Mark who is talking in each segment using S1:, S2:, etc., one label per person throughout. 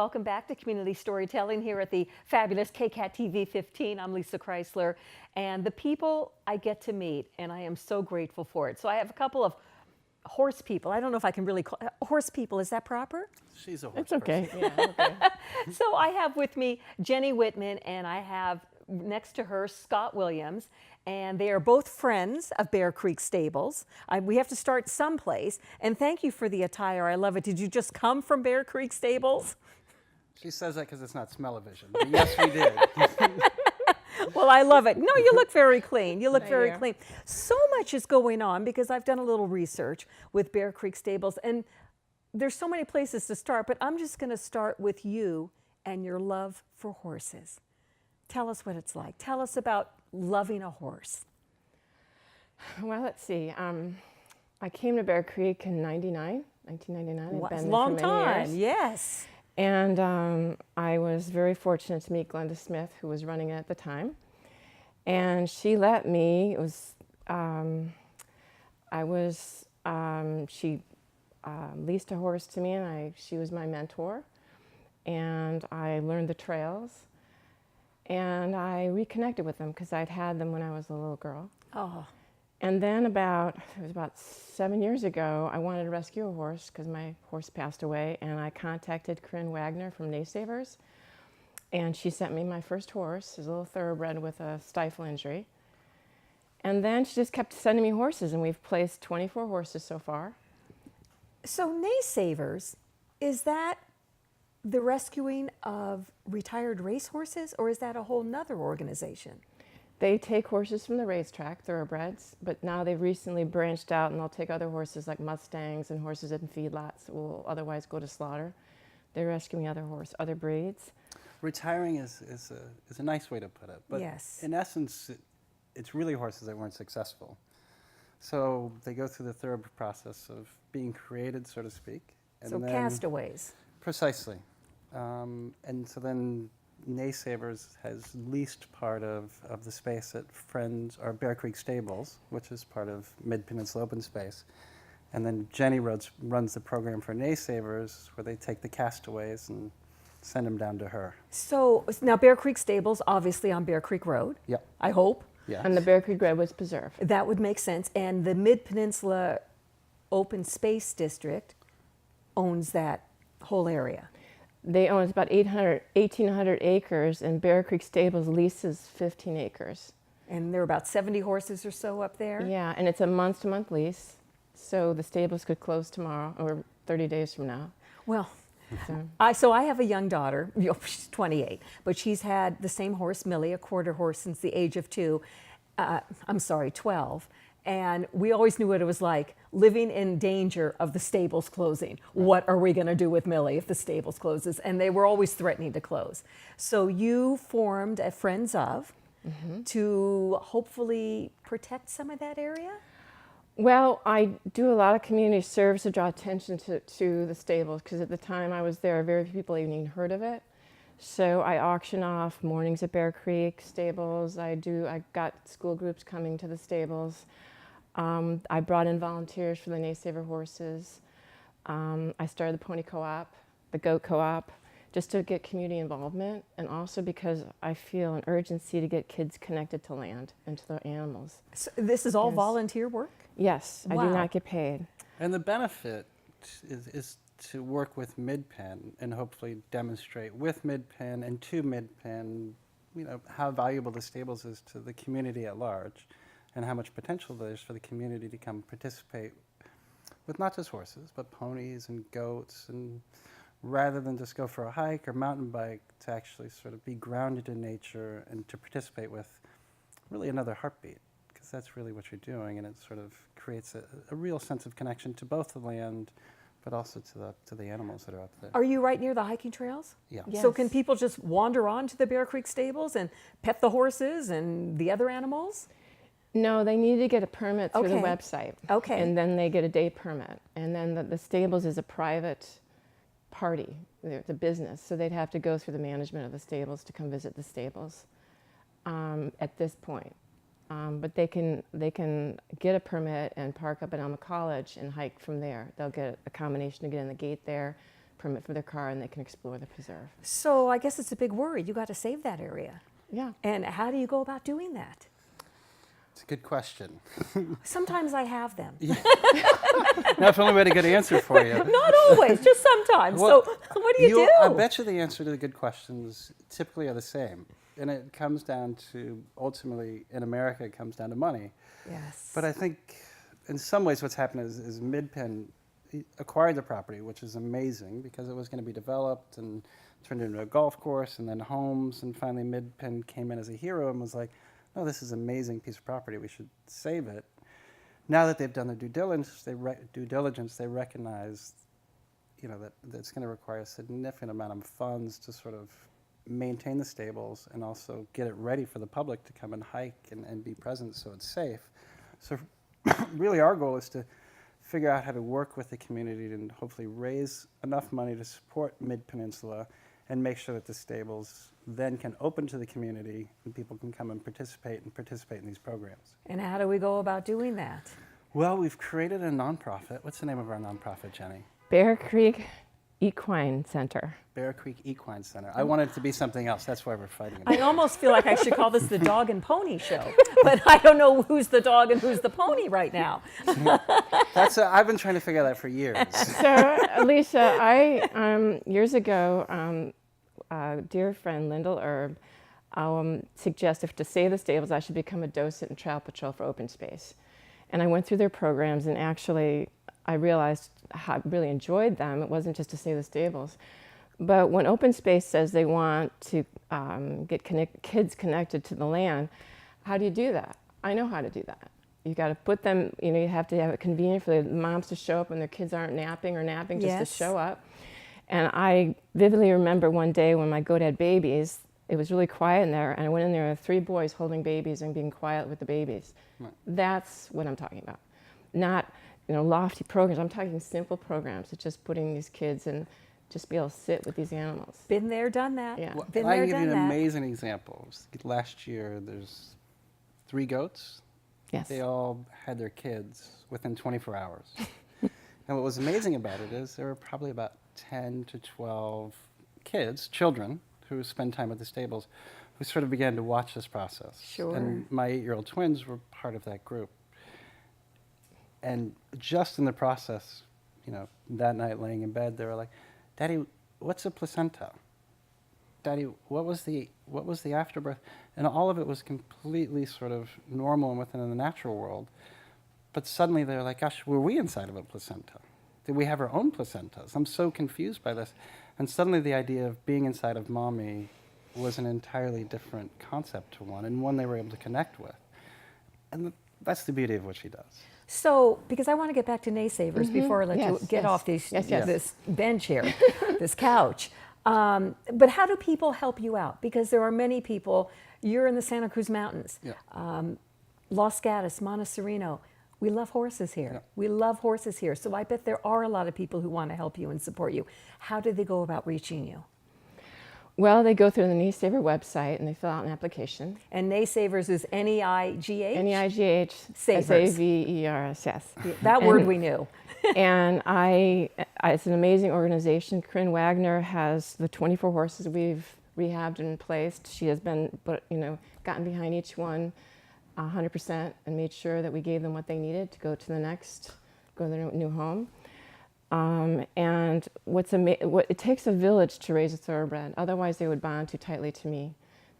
S1: welcome back to Community Storytelling here at the fabulous KCAT TV 15. I'm Lissa Kreisler, and the people I get to meet, and I am so grateful for it. So I have a couple of horse people. I don't know if I can really call horse people. Is that proper?
S2: She's a horse
S3: It's okay.
S2: person.
S3: Yeah, okay.
S1: So I have with me Jenny Whitman, and I have next to her Scott Williams, and they are both friends of Bear Creek Stables. We have to start someplace, and thank you for the attire. I love it. Did you just come from Bear Creek Stables?
S2: She says that because it's not smell-o-vision. But yes, we did.
S1: Well, I love it. No, you look very clean. You look
S3: Thank
S1: very
S3: you.
S1: clean. So much is going on because I've done a little research with Bear Creek Stables, and there's so many places to start, but I'm just going to start with you and your love for horses. Tell us what it's like. Tell us about loving a horse.
S3: Well, let's see. I came to Bear Creek in 1999.
S1: What,
S3: I've been there
S1: long
S3: for many
S1: time,
S3: years.
S1: yes.
S3: And I was very fortunate to meet Glenda Smith, who was running it at the time. And she let me, she leased a horse to me, and she was my mentor. And I learned the trails. And I reconnected with them because I'd had them when I was a little girl.
S1: Oh,
S3: And then it was about 7 years ago, I wanted to rescue a horse because my horse passed away, and I contacted Corinne Wagner from Naysavers, and she sent me my first horse. It was a little thoroughbred with a stifle injury. And then she just kept sending me horses, and we've placed 24 horses so far.
S1: so Naysavers, is that the rescuing of retired racehorses, or is that a whole nother organization?
S3: They take horses from the racetrack, thoroughbreds, but now they've recently branched out, and they'll take other horses like Mustangs and horses in feedlots that will otherwise go to slaughter. They're rescuing other breeds.
S2: Retiring is a nice way to put it. But
S1: Yes.
S2: in essence, it's really horses that weren't successful. So they go through the thorough process of being created, so to speak. And
S1: So
S2: then,
S1: castaways.
S2: Precisely. And so then Naysavers has leased part of the space at Bear Creek Stables, which is part of Mid-Peninsula Open Space. And then Jenny runs the program for Naysavers, where they take the castaways and send them down to her.
S1: So now Bear Creek Stables, obviously on Bear Creek Road,
S2: Yep.
S1: I hope.
S2: Yes.
S3: And the Bear Creek Redwoods Preserve.
S1: That would make sense. And the Mid-Peninsula Open Space District owns that whole area.
S3: They own about 1,800 acres, and Bear Creek Stables leases 15 acres.
S1: And there are about 70 horses or so up there.
S3: Yeah, and it's a month-to-month lease, so the stables could close tomorrow or 30 days from now.
S1: Well,
S3: So,
S1: so I have a young daughter, she's 28, but she's had the same horse, Millie, a quarter horse, since the age of 12. And we always knew what it was like, living in danger of the stables closing. What are we going to do with Millie if the stables closes? And they were always threatening to close. So you formed a Friends of to hopefully protect some of that area?
S3: well, I do a lot of community service to draw attention to the stables, because at the time I was there, very few people even heard of it. So I auction off mornings at Bear Creek Stables. I got school groups coming to the stables. I brought in volunteers for the Naysaver horses. I started the pony co-op, the goat co-op, just to get community involvement, and also because I feel an urgency to get kids connected to land and to their animals.
S1: So this is all
S3: Yes.
S1: volunteer work?
S3: Yes, I
S1: Wow.
S3: do not get paid.
S2: And the benefit is to work with Mid-Pen and hopefully demonstrate with Mid-Pen and to Mid-Pen, how valuable the stables is to the community at large, and how much potential there is for the community to come participate with not just horses, but ponies and goats, and rather than just go for a hike or mountain bike, to actually sort of be grounded in nature and to participate with really another heartbeat, because that's really what you're doing, and it sort of creates a real sense of connection to both the land, but also to the animals that are out there.
S1: Are you right near the hiking trails?
S2: Yeah.
S3: Yes.
S1: So can people just wander on to the Bear Creek Stables and pet the horses and the other animals?
S3: No, they need to get a permit through the
S1: Okay.
S3: website.
S1: Okay.
S3: And then they get a day permit. And then the stables is a private party, it's a business, so they'd have to go through the management of the stables to come visit the stables at this point. But they can get a permit and park up at Alma College and hike from there. They'll get a combination to get in the gate there, permit for their car and they can explore the preserve.
S1: So I guess it's a big worry. You got to save that area.
S3: Yeah.
S1: And how do you go about doing that?
S2: It's a good question.
S1: Sometimes I have them.
S2: Now, if only we had a good answer for you.
S1: Not always, just sometimes.
S2: Well,
S1: so what do you do?
S2: I bet you the answer to the good questions typically are the same. And it comes down to, ultimately, in America, it comes down to money.
S1: Yes.
S2: But I think in some ways what's happened is Midpen acquired the property, which is amazing because it was going to be developed and turned into a golf course and then homes. And finally Midpen came in as a hero and was like, no, this is an amazing piece of property. We should save it. Now that they've done their due diligence, they recognize, that it's going to require a significant amount of funds to sort of maintain the stables and also get it ready for the public to come and hike and be present so it's safe. So really our goal is to figure out how to work with the community and hopefully raise enough money to support Mid-Peninsula and make sure that the stables then can open to the community and people can come and participate in these programs.
S1: And how do we go about doing that?
S2: Well, we've created a nonprofit. What's the name of our nonprofit, Jenny?
S3: Bear Creek Equine Center.
S2: Bear Creek Equine Center. I wanted it to be something else. That's why we're fighting
S1: I
S2: about it.
S1: almost feel like I should call this the dog and pony show, but I don't know who's the dog and who's the pony right now.
S2: I've been trying to figure that out for years.
S3: So, Lisa, I years ago, a dear friend, Lyndall Erb, suggested to save the stables, I should become a docent in Trail Patrol for open space. And I went through their programs, and actually, I realized how I really enjoyed them. It wasn't just to save the stables. But when open space says they want to get kids connected to the land, how do you do that? I know how to do that. You got to put them, you have to have it convenient for the moms to show up when their kids aren't napping just
S1: Yes.
S3: to show up. And I vividly remember one day when my goat had babies, it was really quiet in there, and I went in there with 3 boys holding babies and being quiet with the babies.
S2: Right.
S3: That's what I'm talking about. Not, lofty programs. I'm talking simple programs. It's just putting these kids and just be able to sit with these animals.
S1: Been there, done that.
S3: Yeah.
S2: Well,
S1: Been
S2: I
S1: there,
S2: can give you
S1: done
S2: an
S1: that.
S2: amazing example. Last year, there's 3 goats.
S3: Yes.
S2: They all had their kids within 24 hours. And what was amazing about it is there were probably about 10 to 12 children, who spend time at the stables, who sort of began to watch this process.
S1: Sure.
S2: And my 8-year-old twins were part of that group. And just in the process, that night laying in bed, they were like, Daddy, what's a placenta? Daddy, what was the afterbirth? And all of it was completely sort of normal and within the natural world. But suddenly they were like, gosh, were we inside of a placenta? Did we have our own placentas? I'm so confused by this. And suddenly the idea of being inside of mommy was an entirely different concept to one, and one they were able to connect with. And that's the beauty of what she does.
S1: So, because I want to get back to naysavers before I let you
S3: Yes,
S1: get
S3: yes.
S1: off
S3: Yes.
S1: this bench here, this couch. But how do people help you out? Because there are many people. You're in the Santa Cruz Mountains,
S2: Yeah.
S1: Los Gatos, Montessorino. We love horses here.
S2: Yeah.
S1: We love horses here. So I bet there are a lot of people who want to help you and support you. How do they go about reaching you?
S3: Well, they go through the Naysaver website and they fill out an application.
S1: And Naysavers is Neigh?
S3: Neigh
S1: Savers.
S3: Savers, yes.
S1: That word we knew.
S3: And it's an amazing organization. Corinne Wagner has the 24 horses we've rehabbed and placed. She has gotten behind each one 100% and made sure that we gave them what they needed to go to their new home. And it takes a village to raise a thoroughbred. Otherwise, they would bond too tightly to me.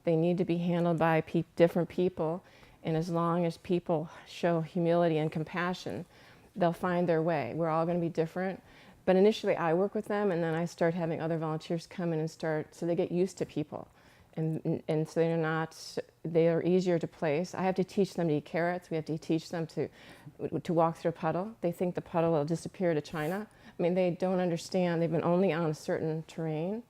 S3: They need to be handled by different people, and as long as people show humility and compassion, they'll find their way. We're all going to be different, but initially I work with them, and then I start having other volunteers come in and so they get used to people, and so they are easier to place. I have to teach them to eat carrots. We have to teach them to walk through a puddle. They think the puddle will disappear to China. I mean, they don't understand. They've been only on a certain terrain.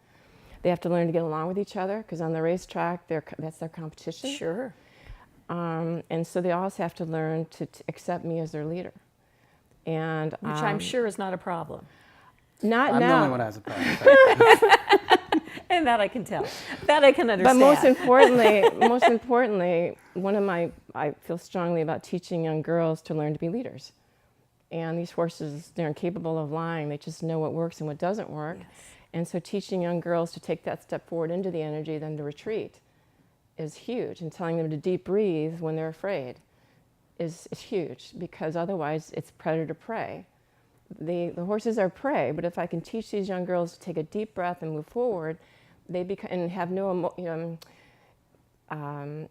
S3: They have to learn to get along with each other because on the racetrack, that's their competition.
S1: Sure.
S3: And so they also have to learn to accept me as their leader. And
S1: Which I'm sure is not a problem.
S3: not
S2: I'm
S3: now.
S2: the only one who has a problem.
S1: And that I can tell. That I can
S3: But
S1: understand.
S3: most importantly, I feel strongly about teaching young girls to learn to be leaders. And these horses, they're incapable of lying. They just know what works and what doesn't work.
S1: Yes.
S3: And so teaching young girls to take that step forward into the energy, then to retreat, is huge. And telling them to deep breathe when they're afraid is huge, because otherwise it's predator prey. The horses are prey, but if I can teach these young girls to take a deep breath and move forward, they become, and have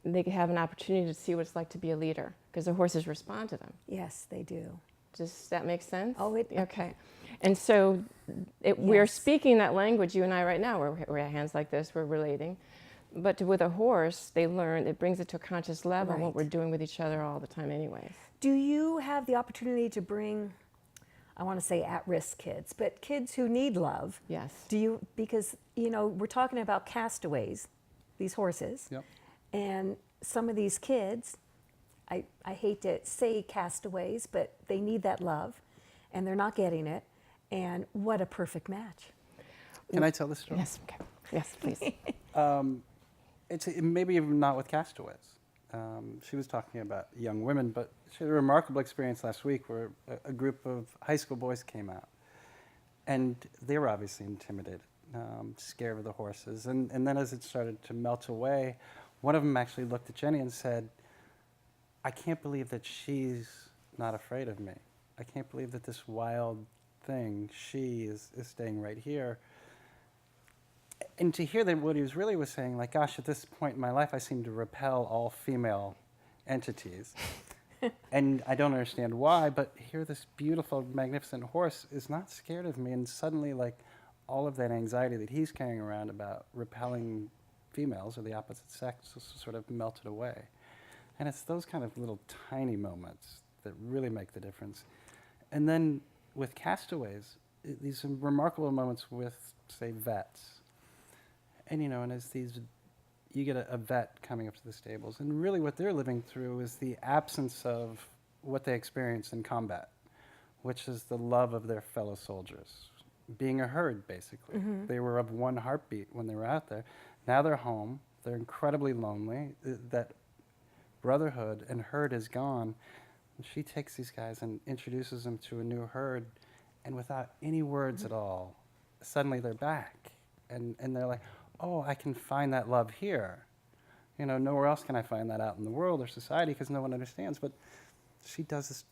S3: they have an opportunity to see what it's like to be a leader, because the horses respond to them.
S1: Yes, they do.
S3: Does that make sense?
S1: Oh, it.
S3: Okay. And so we're
S1: Yes.
S3: speaking that language, you and I right now, we're hands like this, we're relating. But with a horse, they learn, it brings it to a conscious level, what
S1: Right.
S3: we're doing with each other all the time anyways.
S1: Do you have the opportunity to bring, I want to say at-risk kids, but kids who need love?
S3: Yes.
S1: Do you, because, we're talking about castaways, these horses,
S2: Yep.
S1: and some of these kids, I hate to say castaways, but they need that love, and they're not getting it, and what a perfect match.
S2: Can I tell the story?
S3: Yes, okay. Yes, please.
S2: It's maybe even not with castaways. She was talking about young women, but she had a remarkable experience last week where a group of high school boys came out, and they were obviously intimidated, scared of the horses. And then as it started to melt away, one of them actually looked at Jenny and said, "I can't believe that she's not afraid of me. I can't believe that this wild thing, she is staying right here." And to hear that what he was saying, like, gosh, at this point in my life, I seem to repel all female entities. And I don't understand why, but here this beautiful, magnificent horse is not scared of me. And suddenly, like, all of that anxiety that he's carrying around about repelling females or the opposite sex sort of melted away. And it's those kind of little tiny moments that really make the difference. And then with castaways, these remarkable moments with, say, vets. And, and as you get a vet coming up to the stables, and really what they're living through is the absence of what they experienced in combat, which is the love of their fellow soldiers, being a herd, basically.
S1: Mm-hmm.
S2: They were of one heartbeat when they were out there. Now they're home. They're incredibly lonely. That brotherhood and herd is gone. And she takes these guys and introduces them to a new herd, and without any words at all, suddenly they're back. And they're like, oh, I can find that love here. Nowhere else can I find that out in the world or society, because no one understands. But she does this,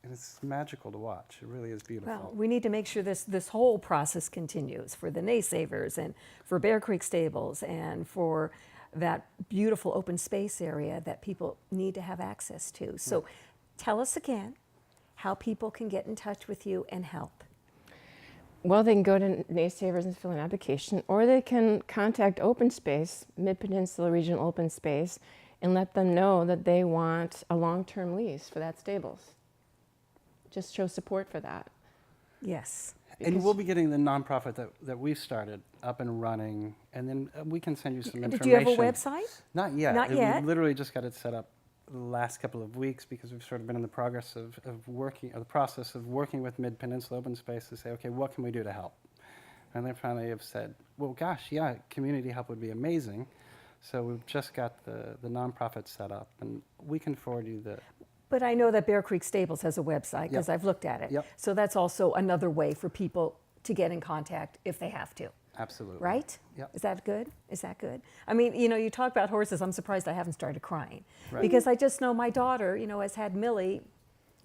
S2: and it's magical to watch. It really is beautiful.
S1: Well, we need to make sure this whole process continues for the naysavers and for Bear Creek Stables and for that beautiful open space area that people need to have access to. So tell us again how people can get in touch with you and help.
S3: Well, they can go to Naysavers and fill an application, or they can contact Open Space, Mid-Peninsula Regional Open Space, and let them know that they want a long-term lease for that stables. Just show support for that.
S1: Yes.
S2: And we'll be getting the nonprofit that we've started up and running, and then we can send you some information.
S1: Do you have a website?
S2: Not yet.
S1: Not yet?
S2: We literally just got it set up the last couple of weeks, because we've sort of been in the process of working with Mid-Peninsula Open Space to say, okay, what can we do to help? And they finally have said, well, gosh, yeah, community help would be amazing. So we've just got the nonprofit set up, and we can forward you the...
S1: But I know that Bear Creek Stables has a website, because
S2: Yep.
S1: I've looked at it.
S2: Yep.
S1: So that's also another way for people to get in contact if they have to.
S2: Absolutely.
S1: Right?
S2: Yep.
S1: Is that good? Is that good? I mean, you talk about horses. I'm surprised I haven't started crying.
S2: Right.
S1: Because I just know my daughter, has had Millie.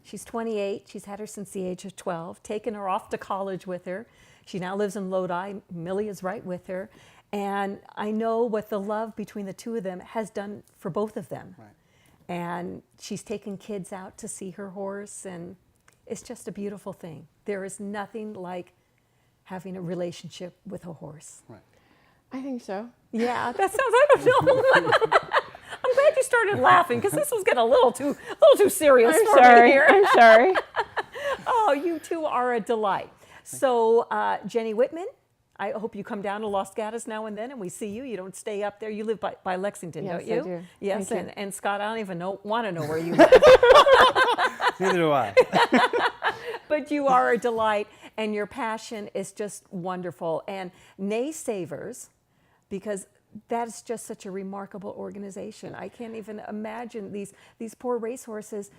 S1: She's 28. She's had her since the age of 12, taken her off to college with her. She now lives in Lodi. Millie is right with her. And I know what the love between the two of them has done for both of them.
S2: Right.
S1: And she's taken kids out to see her horse, and it's just a beautiful thing. There is nothing like having a relationship with a horse.
S2: Right.
S3: I think so.
S1: Yeah, that sounds, I don't know. I'm glad you started laughing, because this was getting a little too serious
S3: I'm
S1: for me
S3: sorry.
S1: here.
S3: I'm sorry.
S1: Oh, you two are a delight. So, Jenny Whitman, I hope you come down to Los Gatos now and then and we see you. You don't stay up there. You live by Lexington,
S3: Yes,
S1: don't you?
S3: I do.
S1: Yes,
S3: Thank you.
S1: and Scott, I don't even want to know where you live.
S2: Neither do I.
S1: But you are a delight, and your passion is just wonderful. And Naysavers, because that is just such a remarkable organization. I can't even imagine these poor racehorses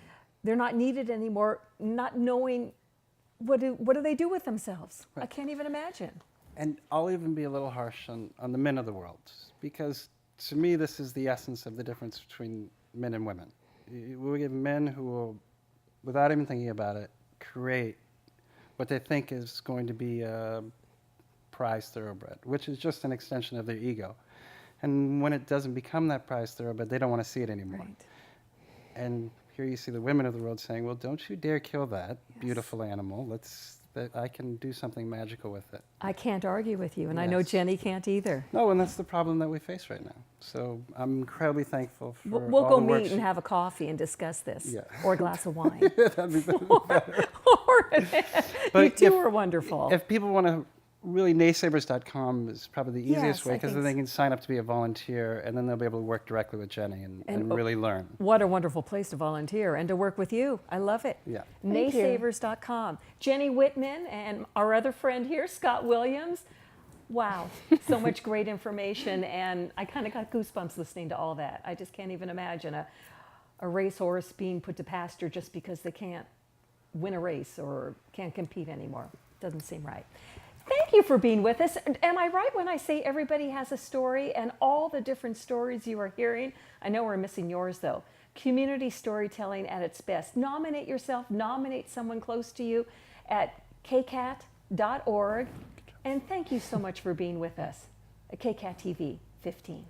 S1: they're not needed anymore, not knowing what do they do with themselves. I can't even imagine.
S2: And I'll even be a little harsh on the men of the world, because to me this is the essence of the difference between men and women. We have men who will, without even thinking about it, create what they think is going to be a prized thoroughbred, which is just an extension of their ego. And when it doesn't become that prized thoroughbred, they don't want to see it anymore.
S1: Right.
S2: And here you see the women of the world saying, well, don't you dare kill that beautiful animal. I can do something magical with it.
S1: I can't argue with you, and I know
S2: Yes.
S1: Jenny can't either.
S2: No, and that's the problem that we face right now. So I'm incredibly thankful for
S1: We'll
S2: all
S1: go
S2: the work
S1: meet and have a coffee and discuss this,
S2: Yeah.
S1: or a glass of wine.
S2: That'd be better. you
S1: You two are wonderful.
S2: If people want to, really naysabers.com is probably the easiest
S1: Yes,
S2: way,
S1: I
S2: because
S1: think
S2: then they can sign up to be a volunteer, and then they'll be able to work directly with Jenny and really learn.
S1: What a wonderful place to volunteer and to work with you. I love it.
S2: Yeah.
S3: Thank you.
S1: Naysabers.com. Jenny Whitman and our other friend here, Scott Williams. Wow, so much great information, and I kind of got goosebumps listening to all that. I just can't even imagine a racehorse being put to pasture just because they can't win a race or can't compete anymore. Doesn't seem right. Thank you for being with us. Am I right when I say everybody has a story, and all the different stories you are hearing? I know we're missing yours though. Community storytelling at its best. Nominate yourself, nominate someone close to you at kcat.org. And thank you so much for being with us at KCAT TV 15.